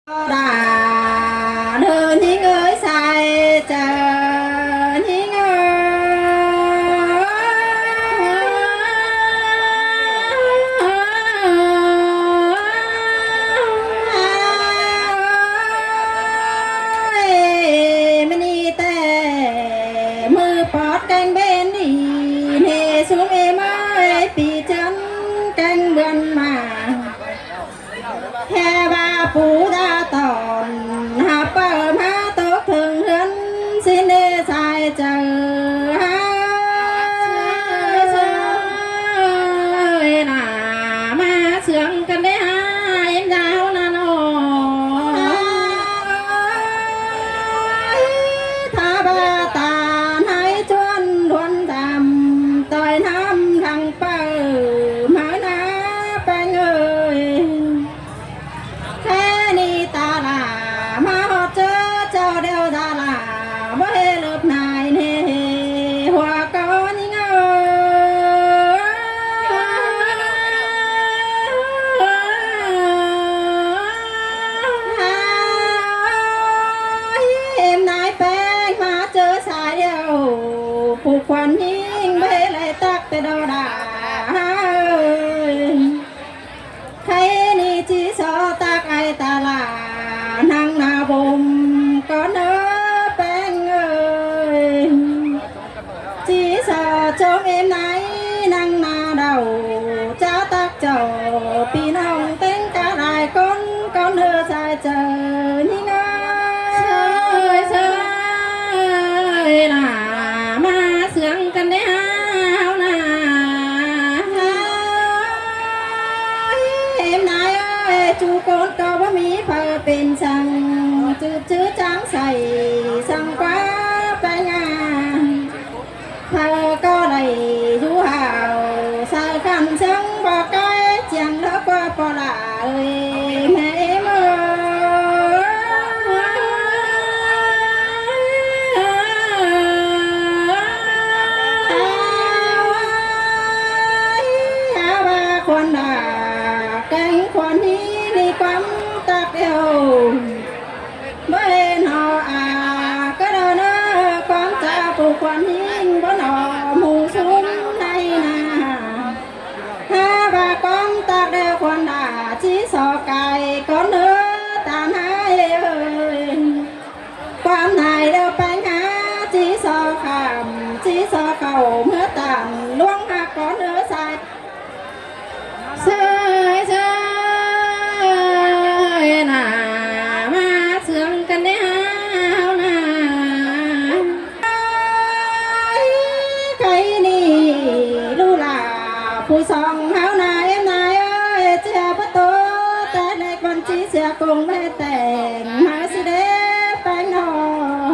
đã đưa những ơi sai chờ những ơi mini tè mưa bọt canh bên đi nè xuống em ơi bị chân canh vườn mà he ba phú đa tòn hạp bờ má tốt thường hân xin đê sai chờ là má sướng cần đế em giáo là nó tha ba tàn hay chuan luôn đàm tội nam thằng bờ mới ná bánh ơi thế ni ta là mà họ chớ cho đeo ra là với lớp này nè hoa có những em nãy bé mà chớ sai đeo phụ quan nhìn bé lại tắc tới đâu đã thấy ni chỉ so tắc ai ta là năng nào bùm có nỡ bên ơi chỉ sợ cho em này năng nào đầu cháu tắc chầu pi nông tính cả lại con nỡ sai chờ nhưng ơi là mà sướng cần đế hao nà em này ơi chú con có bố mí phở bên sang chứ trắng xầy sang quá bánh phở có đầy du hào sai khăn sáng bò cái chẳng đó qua bò là ơi mẹ em ơi con là cánh con đi quắm tạc đều bên họ cái đó nó con cha phụ quan hiên bó nọ mù xuống đây nà ha bà con tạc đều con đã chỉ so cài con nữa tàn hai ơi quan này đều bánh há chỉ so khảm chỉ so cầu mưa tàn luông ha con nữa sai sai sai nà mà sướng cần đế hao nà cái ni lu là phụ song hao nà em này ơi chia bất tố ta lại còn chỉ chia cùng với tèn mà si đế bánh hò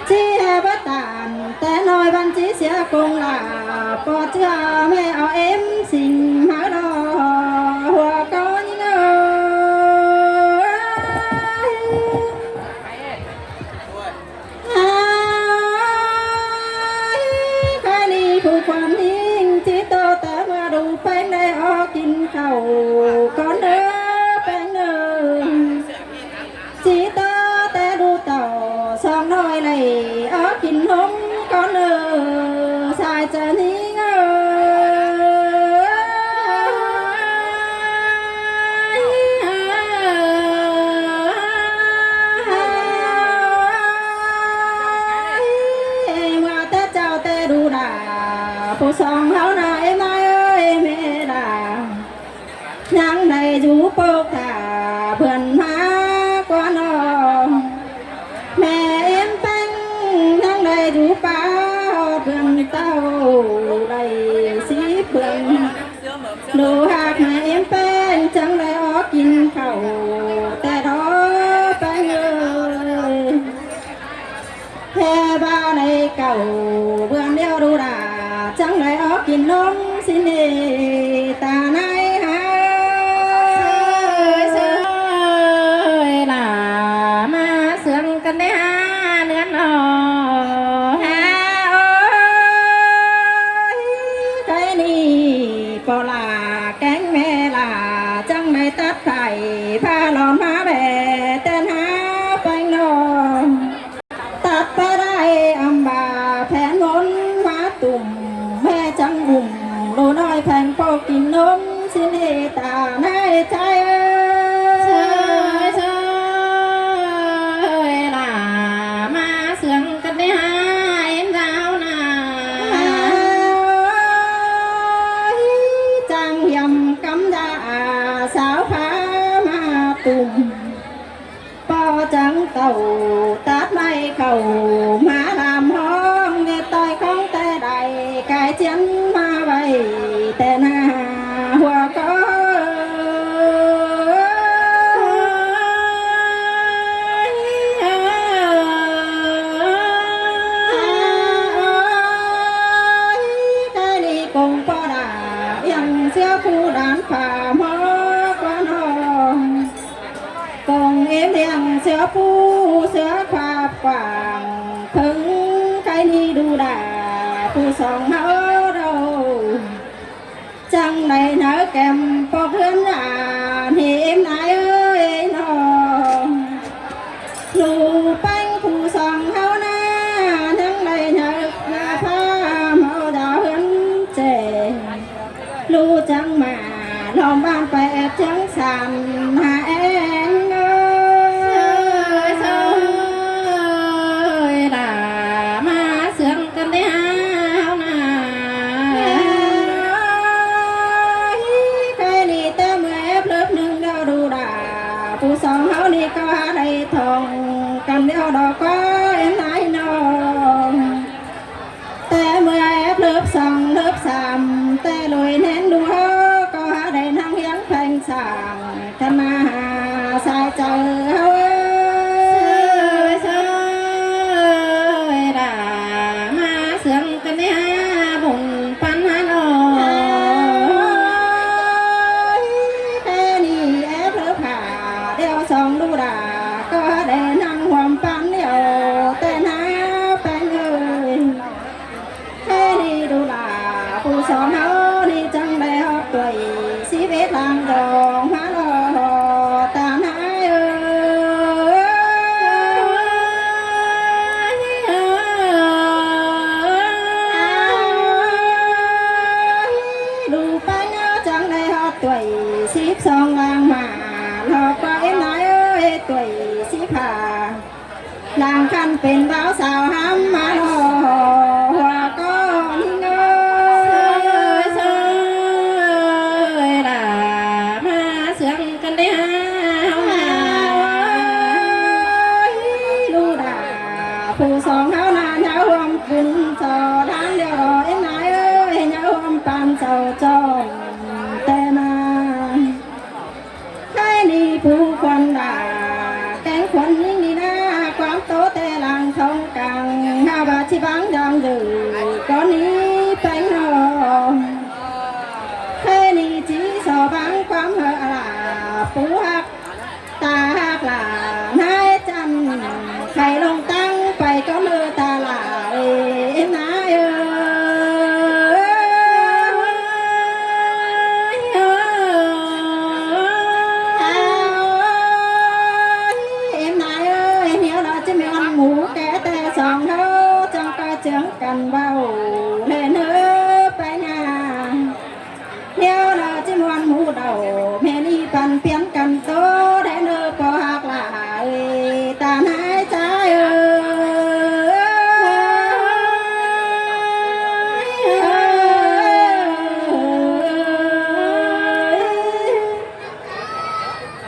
chia bất tàn ta nói văn chỉ chia cùng là có chưa mẹ ở em xin háo đò hoa có những cái ni phụ quan hiên chỉ tô ta mà đủ bánh để ở kinh khẩu con đứa bánh ơi chỉ tô ta đủ tàu xong nói này ở kinh hôm con ơi sai chân hiên phụ song háo nà em ơi ơi mẹ đà nhang đầy rú bốc thả vườn hoa qua nò mẹ em bánh nhang đầy rú ba vườn tao đầy xí vườn đồ hạt mẹ em bánh chẳng đầy ó kinh khẩuแต่đó bánh ơi he ba này cầu vườn đeo đồ đà chẳng lại ở kinh nông xin đi ta này ha là mà sướng cần đế ha nữa nó ha ơi cái ni có là cánh mẹ là chẳng này tắt phải pha lon ใจเชยเชยล่ะมาเสียงกันได้หาเอ็นดาวนาจังยำกำดาสาวพามาตุ่มปอจังเต่าตัดไม้เข่ามาลำห้องเงยต่อยของแต่ใดกายเจียนมาไว้แต่หน้าหัวก็ผู้đàn phà mơ quan hồng cùng em đèn sữa phu sữa khoa quảng khứng cái ni đu đà phu sòng háo đầu chẳng này nở kèm có khuyến à thì em nói ơi nó lù bánh phu sòng háo na chẳng này nở pha màu đỏ hứng trẻ lu chẳng mà lòng ban bè chẳng sàn hạ em ơi ơi là ma sương cần đi hao nà cái đi ta mười ép lớp nương đau đủ đà phụ song háo đi có đây thòng cần đeo đò có em nói nonแต่เมื่อแอบเลิบส่องเลิบสามแต่ลอยแน่นดูเฮอก็หาได้นั่งยังเพลงสางธนาสายเจอเฮาเอ้ยด่ามาเสียงกันเนี่ยบุญปันหาโนแค่นี้แอบเลิบผ่าเดียวส่องดูด่าก็ได้นั่งหวมปันเดียวแต่หน้าแป้งเอ้ยดูlà phụ song háo đi chẳng để học tuổi xí vết làm đồng hóa lò tàn hai ơi đủ bánh chẳng để học tuổi xí song làng mà lò qua em nói ơi tuổi xí phà làng khănเป็นbáo sao hám mà lò hòa con phụ song háo na nhau hôm cùng cho đáng điều đó em nói ơi nhau hôm pan sầu cho tê na cái đi phụ quan đà cánh quân những đi na quán tố tê làng thông càng hao bà chi bắn đang dự có ní bánh hò cái đi chỉ sò bắn quán hờ là phụ hạc ta hạc là hai chân khai lông tăng phải có mưa ta lại em nói em nói em nhớ đó chứ mình ăn ngủ kẻ tè sòng đó trong coi trứng cần vào lên hứa phải nhà nhớ đó chứ mình ăn ngủ đầu mẹ đi bàn phiến cần tố để nơi có hạt lại ta nói trái ơi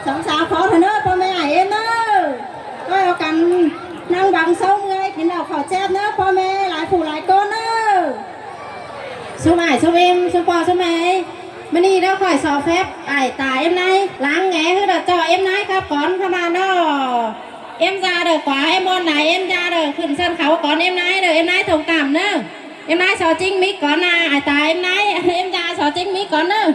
sống sao khó thôi nữaพ่อแม่em nữa có yêu cần năng bằng 60 khi nào khỏi chết nữaพ่อแม่lại phụ lại con nữa số mày số em số bò số mày mình đi đâu khỏi sò phép ải tà em nay lắng nghe cứ đợt cho em nay các con các bạn đó em ra được quá em môn này em ra được khẩn sân khấu con em nay thông cảm nữa em nay sò chính mỹ con à ải tà em nay em ra sò chính mỹ con nữa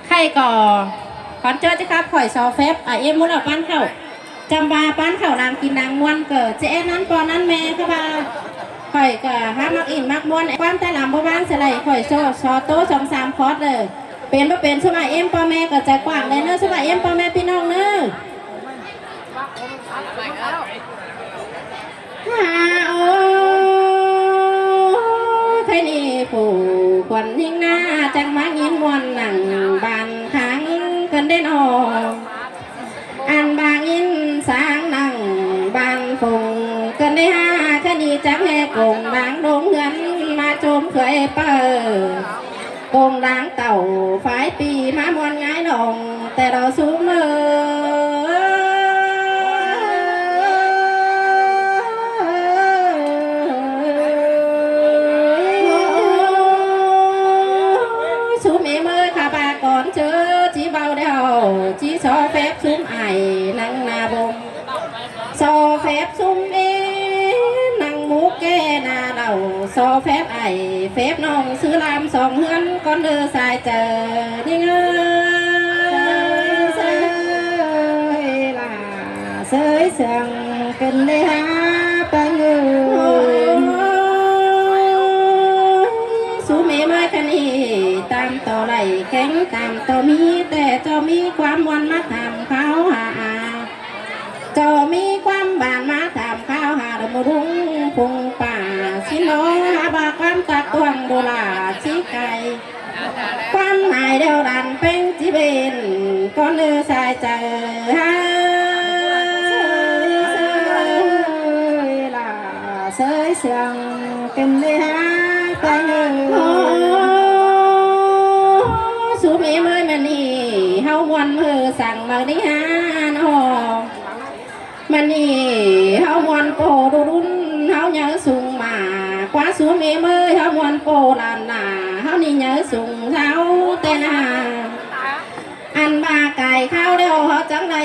khay cò con chơi chứครับkhỏi sò phép em muốn ở ban khẩuจำบาป้านเขานางกินนางม้วนเกิดเจ๊นั้นปอนั้นแม่ค่ะบ่าข่อยก็ห้ามักอินมักม้วนความแต่ลำบ่บ้านเสลยข่อยโซโต้2-3 คอร์สเลยเป็นบ่เป็นสมัยเอ็มพ่อแม่ก็ใจกว้างเลยเนอะสมัยเอ็มพ่อแม่พี่น้องเนอะโอ้ใครนี่ ผู้ควันยิ่งหน้าจังมายินมวนหนังบานขังกันได้นออันบางอินสางหนังบานฟงกันได้ห้าคดีจักแห่กงดังดงเงินมาโจมเคยเปิดกงดังเต่าฝ่ายปีมามวนง่ายลงแต่เราสู้มือchỉ bao đeo chỉ cho phép xuống ải năng na bông cho phép xuống ế năng mũ kê na đầu cho phép ải phép nông xứ làm sòng hươn con đưa xài chờ đi ngơi sơi là sơi sàng cần đi hát ba người số mẹ mai khăn yตามต่อไหลแข็งตามต่อมีแต่จะมีความวันมาทำข้าวหาจะมีความบานมาทำข้าวหาดมรุ้งพุงป่าสิโนหาบาความตะตวงโดลาชิไก่ความหายเดียวดันเป็นจีเบนก็เลือสายใจฮะเสยเสียงเป็นเลยฮะไปสูมีเมื่อมันนี่เฮาวันเพื่อสั่งมาดิฮะนอมันนี่เฮาวันโปดูรุ่นเฮาเยอะสูงมากว่าสูมีเมื่อเฮาวันโปลานหนาเฮานี่เยอะสูงเท้าเต้นหาอันบาไก่ข้าวเดียวเฮาจังได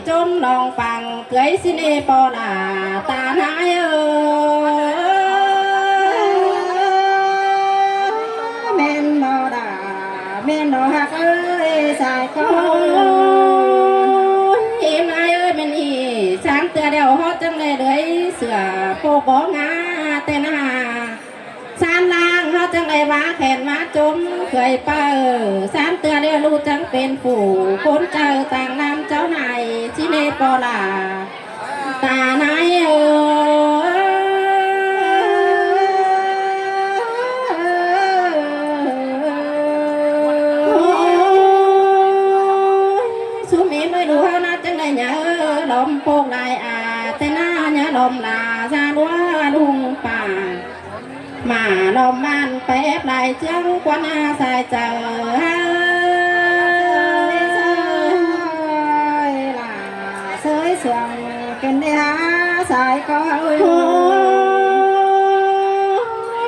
จมลองฟังเกยสิเนปอลาตาหายแม่นบ่ดาแม่นบ่ฮักเอ้ยสายคอนเอ็มนายเอ้ยแม่นอีสางเตือเดียวเฮาจังไดเลยเสือโปบ่งาแต่หน้าสานลางเฮาจังไดว่าแขนมาจมเคยเปิ้สานเตือเดียวรู้จังเป็นผู้คนเจอต่างน้ำเจ้านายชิเนปอลาตานายเอ้สูมีไม่ดูเฮานัดจังไดเนื้อลมโปกได้แต่หน้าเนื้อลมลาซาดัวลุงป่ามาลมมันไปแอบไหลเจ้ากว่านาสายเจอเสยเสียงเป็นได้หาสายก็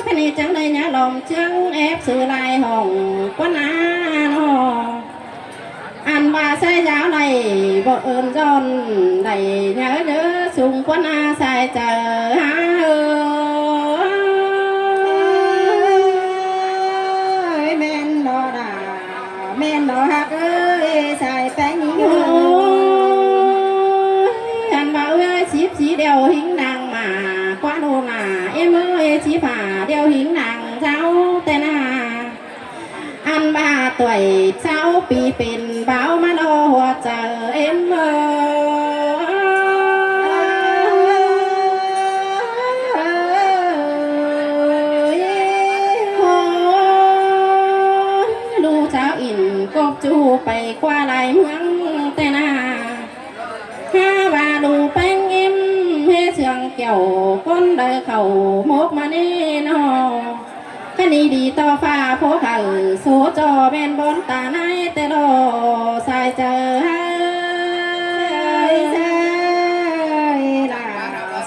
ขณีจังได้เนี่ยลมจังแอบสื่อลายห้องกว่านาโนอันว่าใส่ยาวในบ่เอิญจนได้เนื้อเนื้อสูงกว่านาสายเจอหาแม่นบ่ดาแม่นบ่ฮักเอ้ยสายแป้งอันว่าเอ้ยชีเดียวหิงนางมากว่าโนนาเอ็มเอ้ยชีผ่าเดียวหิงนางเจ้าแต่นาอันบาตัวเจ้าปีเป็นเบามาโลหัวเจอเอ็มเอ้กบจูไปกว่าลายเมืองแต่นาห้าบาดูแป้งเอ็มเฮเสียงเกี่ยวก้นเดินเข่ามกมานี่นอคดีดีต่อฟ้าโพเขาโซจอแมนบนตาในแต่รอสายเจอเสยลา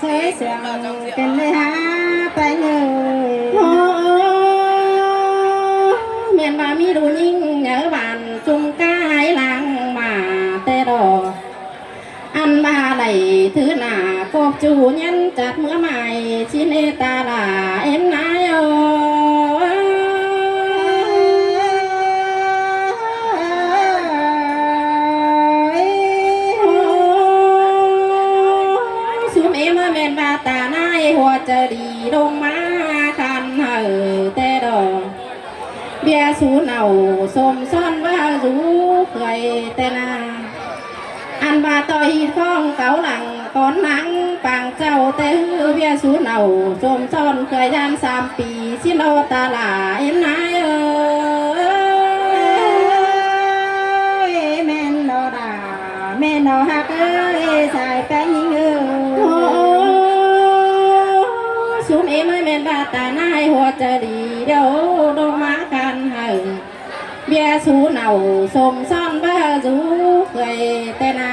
เสยเสียงเป็นเลยฮะไปเลยแม่นว่ามีดูยิ่งเนื้อบานจุงกายหลังมาแต่ดออันมาไหลถือหน้ากบจูยันจัดเมื่อใหม่ชิเนตาลาเอ็มนายสูมเอ็มแม่นบาตานายหัวจะดีลงมาคันเหอแต่ดอเบียสูเนาสมซ่อนว่าสูเคยแต่นาอันบาต่อยข้องเก่าหลังก่อนหนังปางเจ้าแต่เบียสูเนาสมซ่อนเคยยัน3 ปี สิโนตาหลาเอ็นนายแม่นโนดาแม่นโนฮักสายแป้งยิงสุมเอ็มแม่นบาตานายหัวจะดีเดี๋ยวดงมากันให้เบียสูเหนาสมซ่อนบ้าสูเคยแต่นา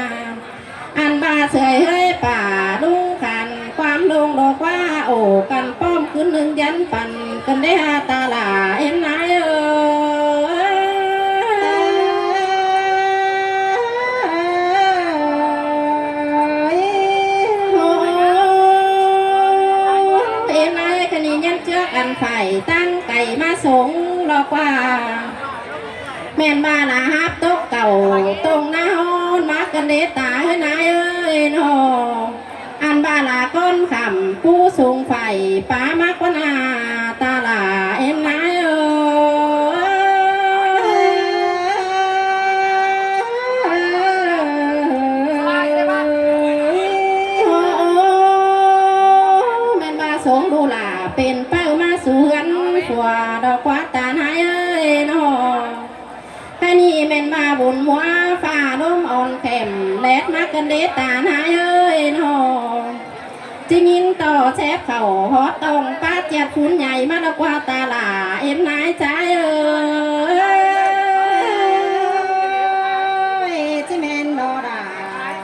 อันบาเสยเฮ้ยป่าดุงกันความลงดอกว่าโอ้กันป้อมขึ้นหนึ่งยันปั่นกันได้หาตาหลาเอ็นนายกันไฟตั้งไก่มาสงรอกว่าแม่นบ้านาฮับตกเก่าตรงหน้าห้อนมากันเดตาให้นายเอ้ยนออันบ้าลาก้นขำผู้สูงไฟป้ามากกว่านาตาลาเอ็นนายเอ้แม่นบ้าสงดูหลาเป็นเป้ามาสวนขัวดอกกวาดตาหายเอ้ยนอแค่นี้แม่นมาบุญมัวฝ่าลมอ่อนแข็มแลดมากันเดตาหายเอ้ยนอจิงินต่อแชบเข่าฮอตตองป้าเจ็ดคุณใหญ่มาดอกกวาดตาหลาเอ็มนายใจเอ้ยจิแม่นดอดา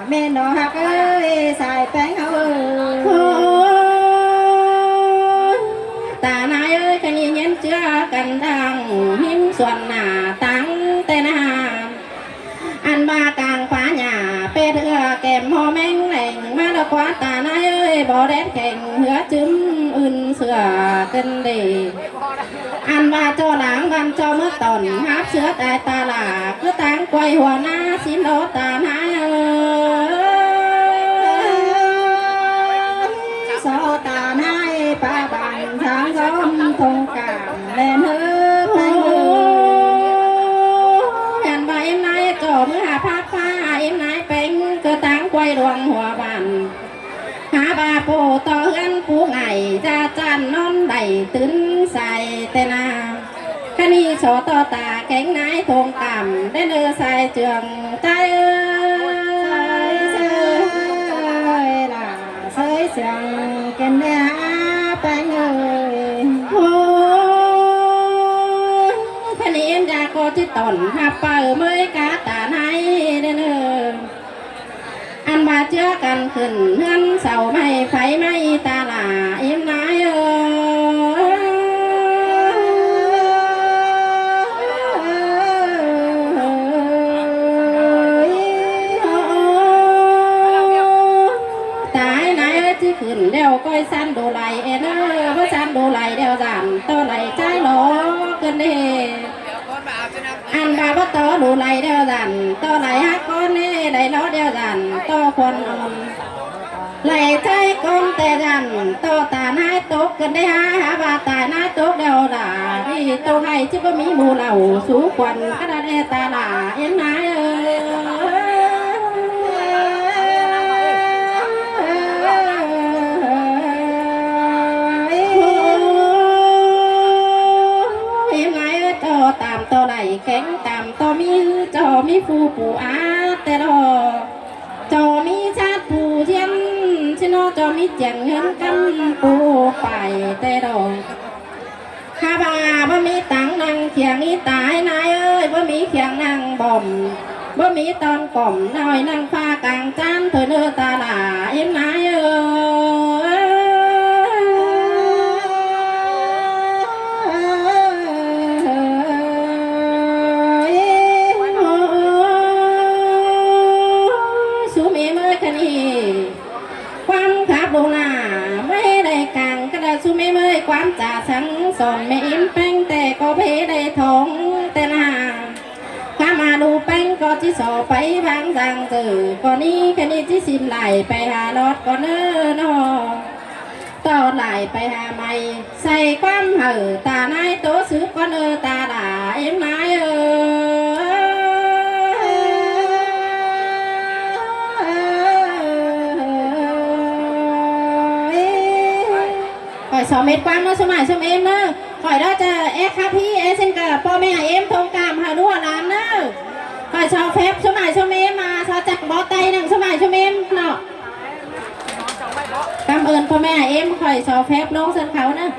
แม่นดอฮักเอ้ยสายแป้งเอ้ยตานายเอ้ยขณีเย็นเจือกันดังหิมส่วนหน้าตั้งแต่นาอันบากลางฟ้าหญ้าเป็ดเหือแก้มหอแมงแหล่งมาดอกกวาดตานายเอ้ยบ่อแดดแข็งเหือจึ้มอื่นเสือกันเดอันบาจอหลังกันจอเมื่อตอนฮับเสือแต่ตาหลาคือตั้งไกวหัวหน้าสินโดตานายเอ้ยโซตานายป้าบันทางร้อมทงกามแลนเฮ้อเห็นใบนายจอมือหาผ้าผ้าเอ็มนายเป็นก็ตั้งไกวดวงหัวบันหาบาโปต่อเฮือนผู้ไงจะจันนอนได้ตื่นใส่แต่นาคณีโสต่อตาแข็งนายทงต่ำได้เนื้อใส่เจืองใจเอ้ยเสยล่ะเสยเสียงกันเนื้อแป้งเอ้ยโอ้คณีเอ็มยาโกที่ตอนหาเปิดเมื่อกาตาไนได้เนื้ออันบาเจือกันขึ้นเฮือนเสาไม่ไฟไม่ตาหลาเอ็มนายเอ้ตายนายที่ขึ้นเดี๋ยวก้อยสั้นดูไหลเอ็นเพราะสั้นดูไหลเดี๋ยวสั่นตัวไหลใจหลอกันเด้อันบาบ่ต่อดูไหลเดียวดันต่อไหลฮักก้อนนี่ไหลล้อเดียวดันต่อคนอ่อนไหลใจก้อนแต่ดันต่อตาหน้าตกกันได้หาบาตาหน้าตกเดียวด่าที่โตให้ที่บ่มีหมู่เหล่าสูขวัญกระดาษตาหลาเอ็นนายตามต่อไหลแข็งตามต่อมีจอมีฟูปูอาแต่ดอจอมีชาติปูเทียนชิโนจอมีเจียงเงินกันปูไปแต่ดอข้าบาบ่มีตังนั่งเขียงอีตายนายเอ้ยบ่มีเขียงนั่งบ่มบ่มีตอนก่อมน้อยนั่งฟ้ากลางจานเธอเนื้อตาหลาเอ็มนายเอ้ยความขับลงหน้าไม่ได้กลางกระดาษสุไม่เมื่อยความจ่าสังสอนไม่อิ่มแป้งแต่ก็เพได้ทองแต่หน้าข้ามาดูแป้งก็ที่สอไปบางสังเจอก่อนนี้แค่นี้ที่สิมไหลไปหาลอดก่อนเนอนอต่อไหลไปหาไม่ใส่ความเห่อตาหน้าโตซื้อก่อนตาด่าเอ็มนายไป อย2 เมตรกว้างเนาะสมัยสมเอ็มเนาะคอยเราจะเอ๊ะครับพี่เอ๊ะเส้นกับพ่อแม่เอ็มทงกามหาด้วยร้านเนาะคอยชาวเฟบสมัยสมเอ็มมาชาวจักรบอไตหนึ่งสมัยสมเอ็มเนาะกำเอิญพ่อแม่เอ็มคอยชาวเฟบลงเส้นเขาเนาะ